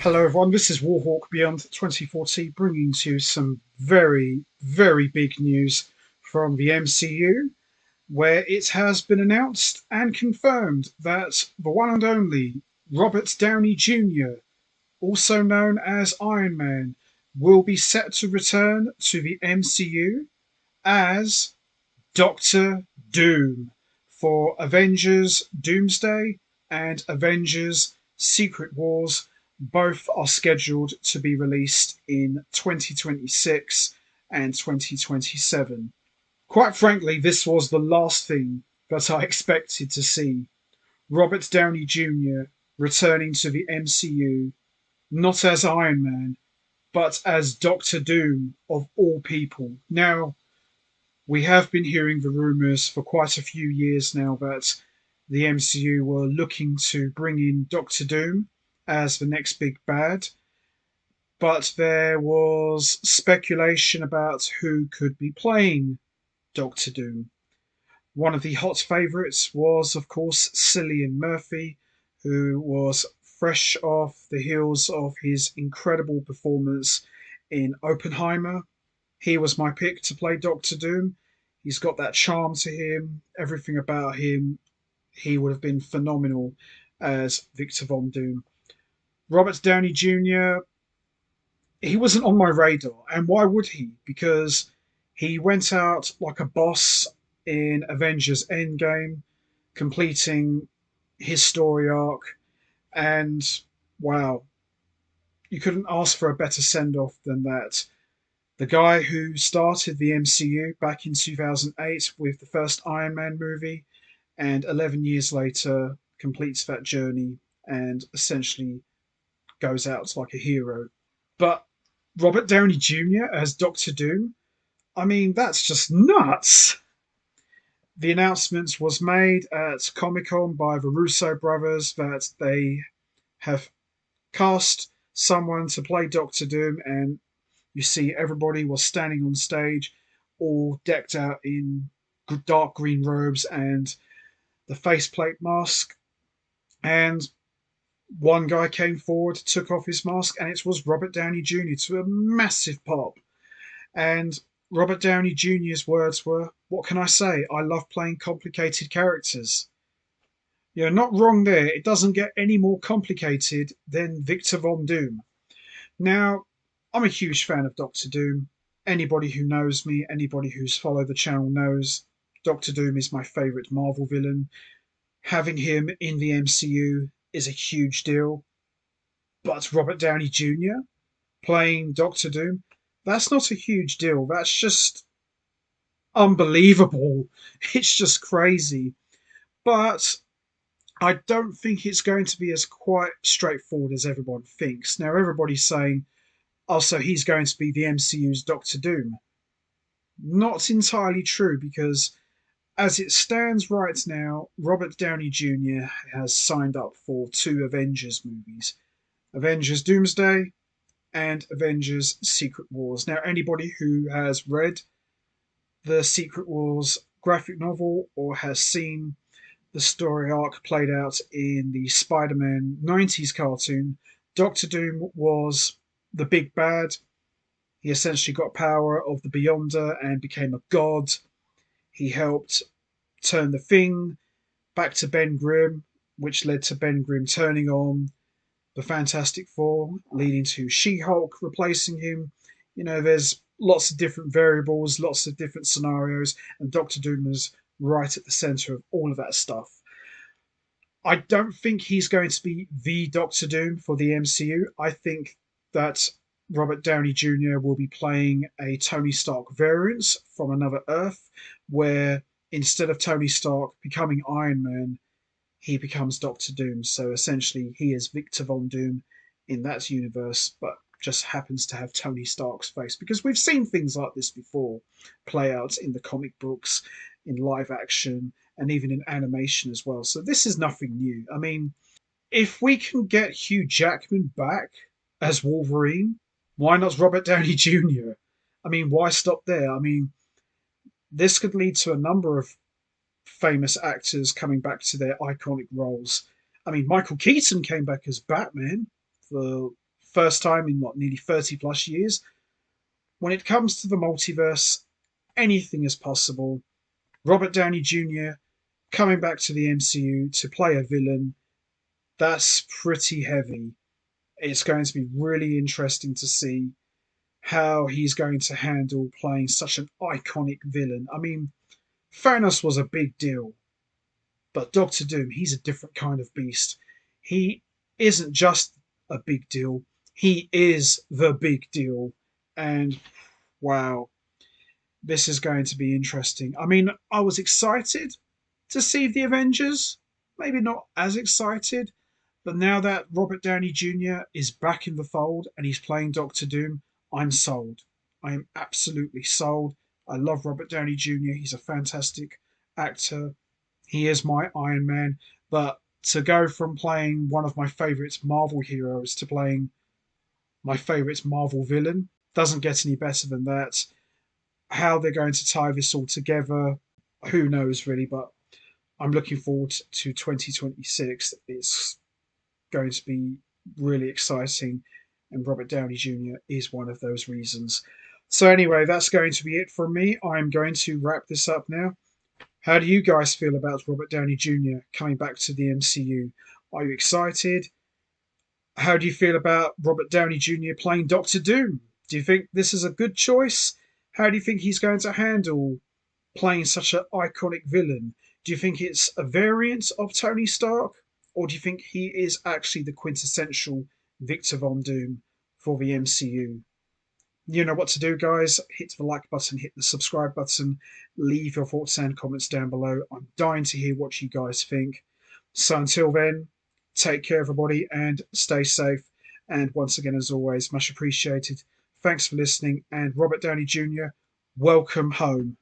Hello everyone, this is Warhawk Beyond 2040 bringing to you some very, very big news from the MCU, where it has been announced and confirmed that the one and only Robert Downey Jr., also known as Iron Man, will be set to return to the MCU as Doctor Doom for Avengers Doomsday and Avengers Secret Wars. Both are scheduled to be released in 2026 and 2027. Quite frankly, this was the last thing that I expected to see. Robert Downey Jr. returning to the MCU, not as Iron Man, but as Doctor Doom of all people. Now, we have been hearing the rumours for quite a few years now that the MCU were looking to bring in Doctor Doom as the next big bad, but there was speculation about who could be playing Doctor Doom. One of the hot favourites was, of course, Cillian Murphy, who was fresh off the heels of his incredible performance in Oppenheimer. He was my pick to play Doctor Doom. He's got that charm to him, everything about him. He would have been phenomenal as Victor Von Doom. Robert Downey Jr., he wasn't on my radar. And why would he? Because he went out like a boss in Avengers Endgame, completing his story arc. And wow, you couldn't ask for a better send off than that. The guy who started the MCU back in 2008 with the first Iron Man movie, and 11 years later completes that journey and essentially goes out like a hero. But Robert Downey Jr. as Doctor Doom, I mean, that's just nuts. The announcement was made at Comic Con by the Russo brothers that they have cast someone to play Doctor Doom, and you see everybody was standing on stage, all decked out in dark green robes and the faceplate mask. And one guy came forward, took off his mask, and it was Robert Downey Jr. to a massive pop. And Robert Downey Jr.'s words were, "What can I say? I love playing complicated characters." You're not wrong there. It doesn't get any more complicated than Victor Von Doom. Now, I'm a huge fan of Doctor Doom. Anybody who knows me, anybody who's followed the channel knows Doctor Doom is my favourite Marvel villain. Having him in the MCU is a huge deal. But Robert Downey Jr. playing Doctor Doom, that's not a huge deal. That's just unbelievable. It's just crazy. But I don't think it's going to be as quite straightforward as everyone thinks. Now, everybody's saying, oh, so he's going to be the MCU's Doctor Doom. Not entirely true, because as it stands right now, Robert Downey Jr. has signed up for two Avengers movies, Avengers Doomsday and Avengers Secret Wars. Now, anybody who has read the Secret Wars graphic novel or has seen the story arc played out in the Spider-Man 90s cartoon, Doctor Doom was the big bad. He essentially got power of the Beyonder and became a god. He helped turn the Thing back to Ben Grimm, which led to Ben Grimm turning on the Fantastic Four, leading to She-Hulk replacing him. You know, there's lots of different variables, lots of different scenarios, and Doctor Doom is right at the center of all of that stuff. I don't think he's going to be the Doctor Doom for the MCU. I think that Robert Downey Jr. will be playing a Tony Stark variant from another Earth, where instead of Tony Stark becoming Iron Man, he becomes Doctor Doom. So essentially, he is Victor Von Doom in that universe, but just happens to have Tony Stark's face, because we've seen things like this before play out in the comic books, in live action, and even in animation as well. So this is nothing new. I mean, if we can get Hugh Jackman back as Wolverine, why not Robert Downey Jr.? I mean, why stop there? I mean, this could lead to a number of famous actors coming back to their iconic roles. I mean, Michael Keaton came back as Batman for first time in what, nearly 30 plus years. When it comes to the multiverse, anything is possible. Robert Downey Jr. coming back to the MCU to play a villain, that's pretty heavy. It's going to be really interesting to see how he's going to handle playing such an iconic villain. I mean, Thanos was a big deal, but Doctor Doom, he's a different kind of beast. He isn't just a big deal, he is the big deal. And wow, this is going to be interesting. I mean, I was excited to see the Avengers, maybe not as excited, but now that Robert Downey Jr. is back in the fold and he's playing Doctor Doom, I'm sold. I am absolutely sold. I love Robert Downey Jr. He's a fantastic actor. He is my Iron Man. But to go from playing one of my favourite Marvel heroes to playing my favourite Marvel villain doesn't get any better than that. How they're going to tie this all together, who knows really, but I'm looking forward to 2026. It's going to be really exciting, and Robert Downey Jr. is one of those reasons. So, anyway, that's going to be it from me. I'm going to wrap this up now. How do you guys feel about Robert Downey Jr. coming back to the MCU? Are you excited? How do you feel about Robert Downey Jr. playing Doctor Doom? Do you think this is a good choice? How do you think he's going to handle playing such an iconic villain? Do you think it's a variant of Tony Stark? Or do you think he is actually the quintessential Victor Von Doom for the MCU? You know what to do, guys. Hit the like button, hit the subscribe button, leave your thoughts and comments down below. I'm dying to hear what you guys think. So until then, take care, everybody, and stay safe. And once again, as always, much appreciated. Thanks for listening. And Robert Downey Jr., welcome home.